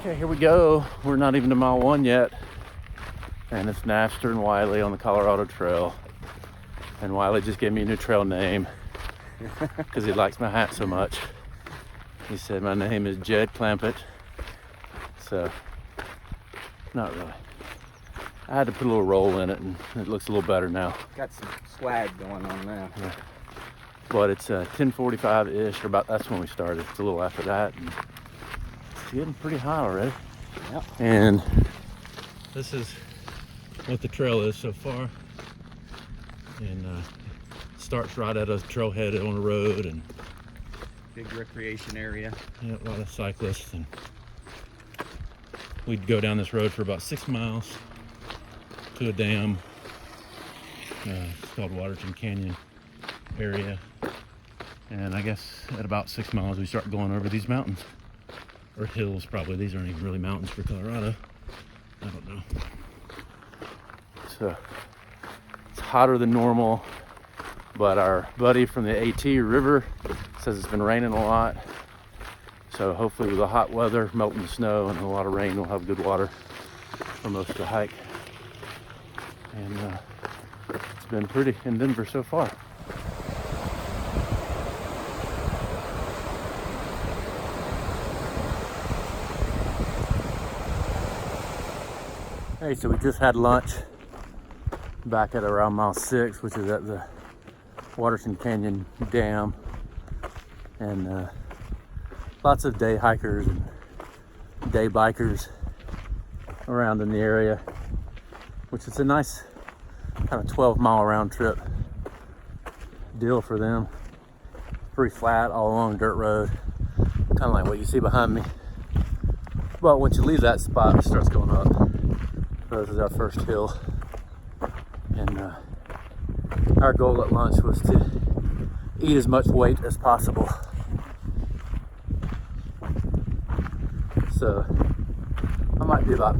Okay, here we go. We're not even to mile 1 yet. And it's Navster and Wiley on the Colorado Trail. And Wiley just gave me a new trail name because he likes my hat so much. He said my name is Jed Clampett. So, not really. I had to put a little roll in it and it looks a little better now. Got some swag going on now. Yeah. But it's 10:45-ish, or about, that's when we started. It's a little after that. And it's getting pretty hot already. Yep. And this is what the trail is so far. And starts right at a trailhead on the road, and big recreation area. Yeah, a lot of cyclists. And we'd go down this road for about 6 miles to a dam. It's called Waterton Canyon area. And I guess at about 6 miles we start going over these mountains, or hills probably. These aren't even really mountains for Colorado. I don't know. So it's hotter than normal, but our buddy from the AT River says it's been raining a lot. So hopefully with the hot weather, melting the snow, and a lot of rain, we'll have good water for most of the hike. And it's been pretty in Denver so far. Hey, so we just had lunch back at around mile 6, which is at the Waterton Canyon Dam. And lots of day hikers and day bikers around in the area, which is a nice kind of 12-mile round trip deal for them. Pretty flat all along the dirt road, kind of like what you see behind me. But once you leave that spot, it starts going up. So this is our first hill. And our goal at lunch was to eat as much weight as possible. So I might be about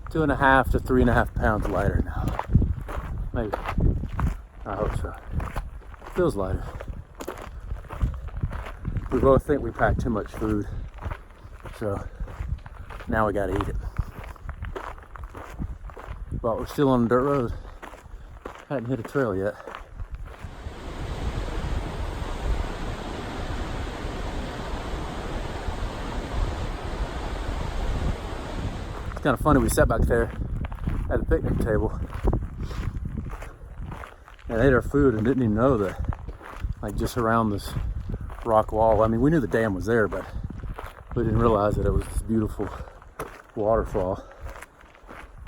2.5 to 3.5 pounds lighter now. Maybe. I hope so. Feels lighter. We both think we packed too much food. So now we gotta eat it. But we're still on the dirt road. Hadn't hit a trail yet. It's kind of funny, we sat back there at a picnic table and ate our food and didn't even know that, like, just around this rock wall. I mean, we knew the dam was there, but we didn't realize that it was this beautiful waterfall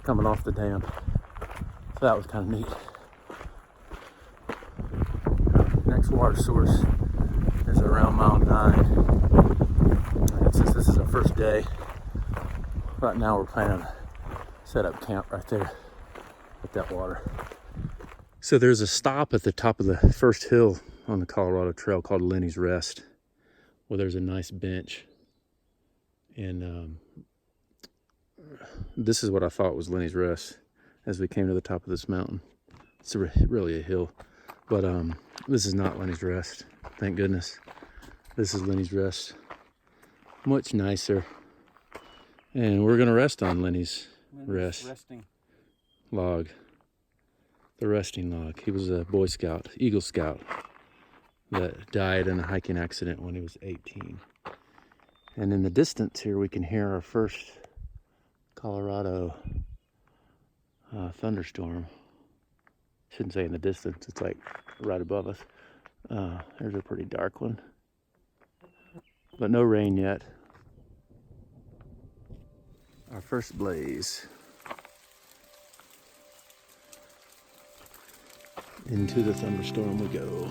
coming off the dam. So that was kind of neat. Next water source is around mile 9. And since this is our first day, right now we're planning to set up camp right there at that water. So there's a stop at the top of the first hill on the Colorado Trail called Lenny's Rest, where there's a nice bench. And this is what I thought was Lenny's Rest as we came to the top of this mountain. It's really a hill, but this is not Lenny's Rest, thank goodness. This is Lenny's Rest, much nicer. And we're gonna rest on Lenny's resting log, the resting log. He was a Boy Scout, Eagle Scout, that died in a hiking accident when he was 18. And in the distance here, we can hear our first Colorado thunderstorm. Shouldn't say in the distance, it's like right above us. There's a pretty dark one, but no rain yet. Our first blaze. Into the thunderstorm we go.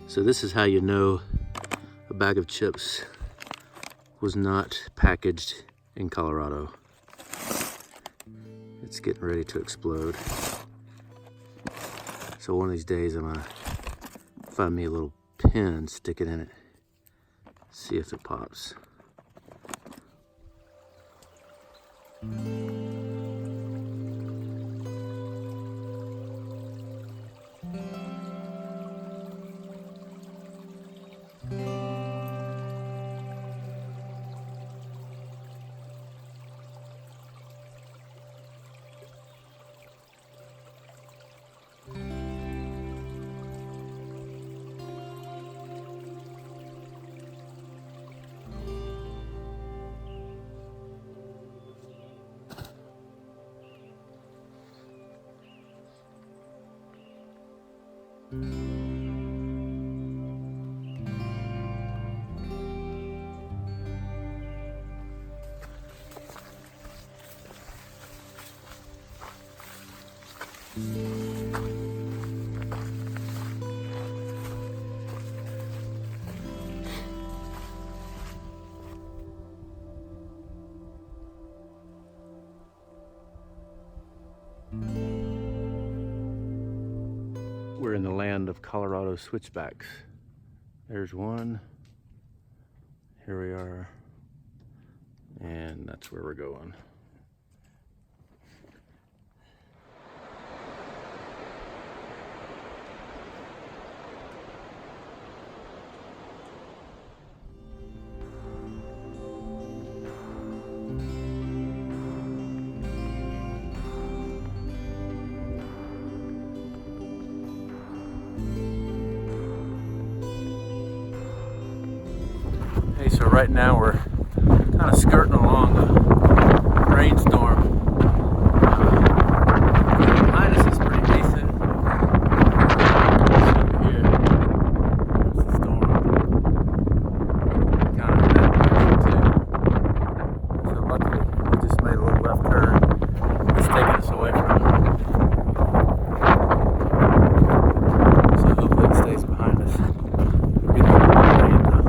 So this is how you know a bag of chips was not packaged in Colorado. It's getting ready to explode. So one of these days I'm gonna find me a little pin, stick it in it, See if it pops. We're in the land of Colorado switchbacks. There's one. Here we are. And that's where we're going. Hey, so right now we're kind of skirting along a rainstorm. Behind us is pretty decent. Over here, there's the storm. Kind of in that direction too. So luckily, we just made a little left turn. It's taking us away from it. So hopefully it stays behind us. We're getting a little rain though.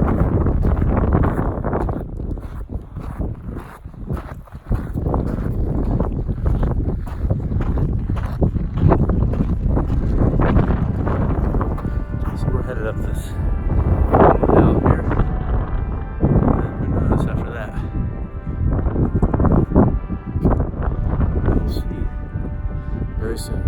Headed up this hill here, and who knows after that. We'll see very soon.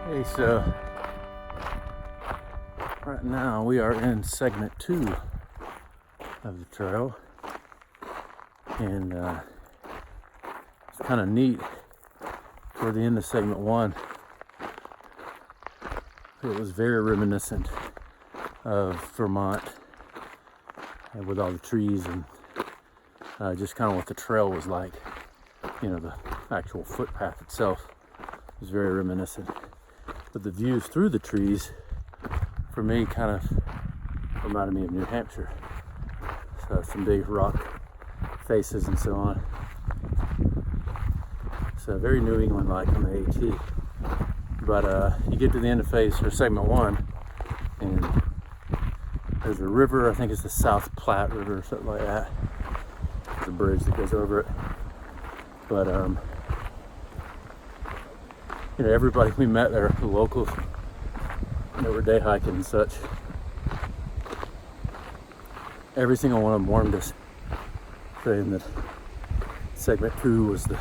Hey, so right now we are in segment 2 of the trail, and it's kind of neat. Toward the end of segment 1, it was very reminiscent of Vermont, and with all the trees and just kind of what the trail was like. You know, the actual footpath itself was very reminiscent. But the views through the trees, for me, kind of reminded me of New Hampshire. So some big rock faces and so on. So very New England-like on the AT. But you get to the end of phase for segment 1, and there's a river. I think it's the South Platte River or something like that. There's a bridge that goes over it. But you know, everybody we met there, the locals, they were day hiking and such. Every single one of them warned us, saying that segment 2 was the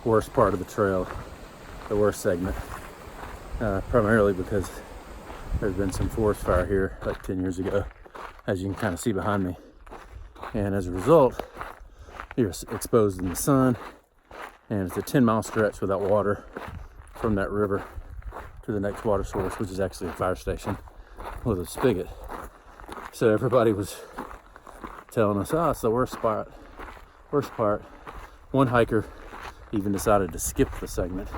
worst part of the trail, the worst segment, primarily because there's been some forest fire here like 10 years ago, as you can kind of see behind me. And as a result, you're exposed in the sun. And it's a 10-mile stretch without water from that river to the next water source, which is actually a fire station with a spigot. So everybody was telling us, oh, it's the worst part. One hiker even decided to skip the segment.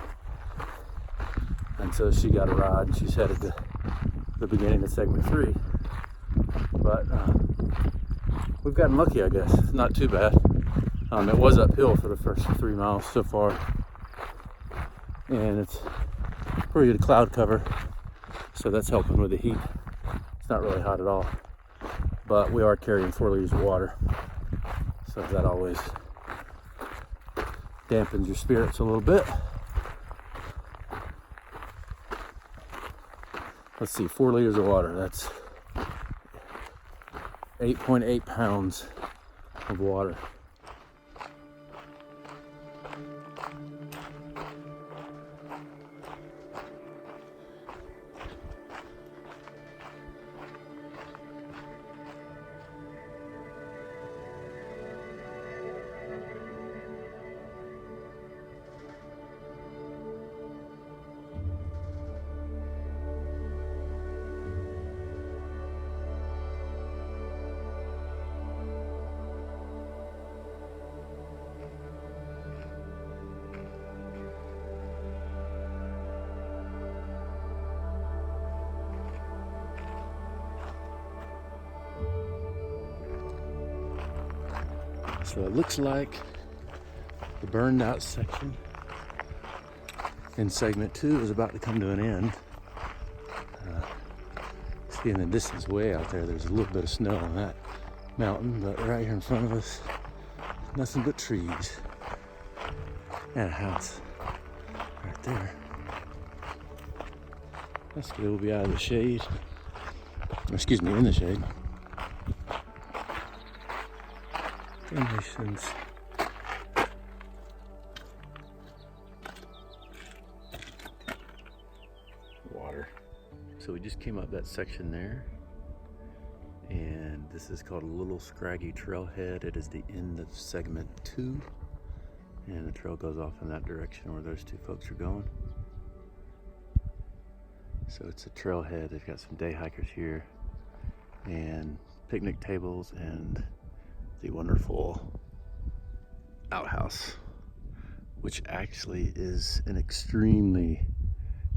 And so she got a ride and she's headed to the beginning of segment 3. But we've gotten lucky, I guess. It's not too bad. It was uphill for the first 3 miles so far. and it's pretty good cloud cover, so that's helping with the heat. It's not really hot at all, but we are carrying 4 liters of water, so that always dampens your spirits a little bit. Let's see, 4 liters of water, that's 8.8 pounds of water. So it looks like the burned out section in segment 2 is about to come to an end. See in the distance way out there, there's a little bit of snow on that mountain, but right here in front of us, nothing but trees and a house right there. That's good, we'll be out of the shade. Excuse me, in the shade. Emissions. Water. So we just came up that section there, and this is called a Little Scraggy Trailhead. It is the end of segment 2, and the trail goes off in that direction where those two folks are going. So it's a trailhead. They've got some day hikers here and picnic tables and the wonderful outhouse, which actually is an extremely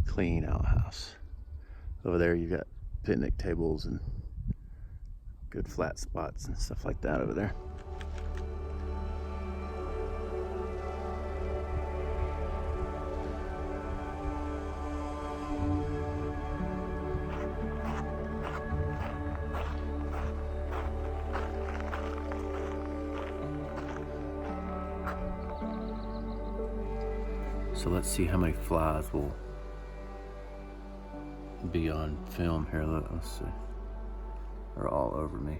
clean outhouse. Over there you've got picnic tables and good flat spots and stuff like that over there. So let's see how many flies will be on film here. Let's see. They're all over me.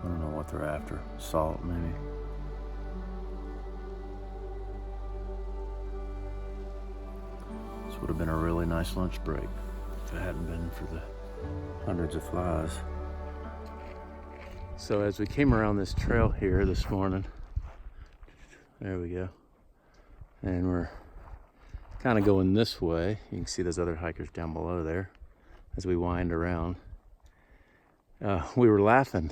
I don't know what they're after. Salt, maybe. This would have been a really nice lunch break if it hadn't been for the hundreds of flies. So as we came around this trail here this morning, there we go, and we're kind of going this way. You can see those other hikers down below there as we wind around. We were laughing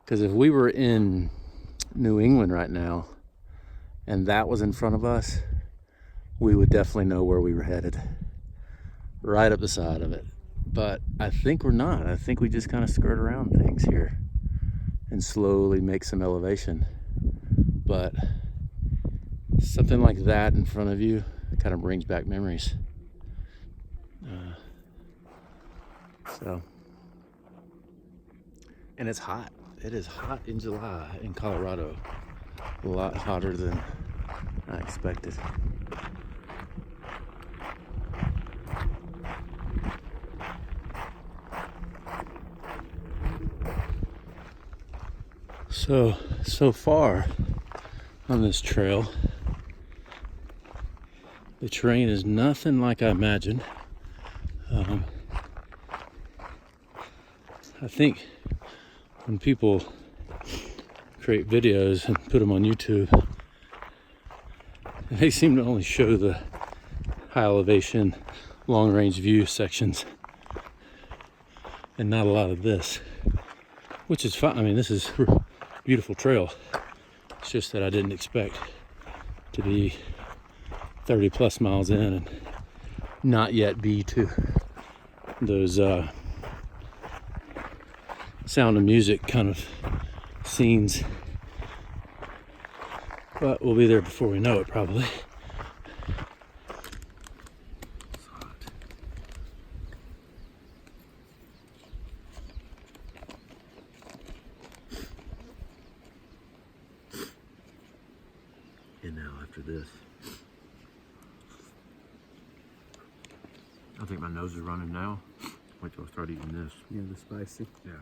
because if we were in New England right now and that was in front of us, we would definitely know where we were headed, right up the side of it. But I think we're not. I think we just kind of skirt around things here and slowly make some elevation. But something like that in front of you kind of brings back memories. And it's hot. It is hot in July in Colorado. A lot hotter than I expected. So far on this trail, the terrain is nothing like I imagined. I think when people create videos and put them on YouTube, they seem to only show the high elevation, long range view sections and not a lot of this, which is fine. I mean, this is a beautiful trail. It's just that I didn't expect to be 30 plus miles in and not yet be to those Sound of Music kind of scenes. But we'll be there before we know it, probably. It's hot. And now after this, I think my nose is running now. Wait till I start eating this. Yeah, the spicy. Yeah.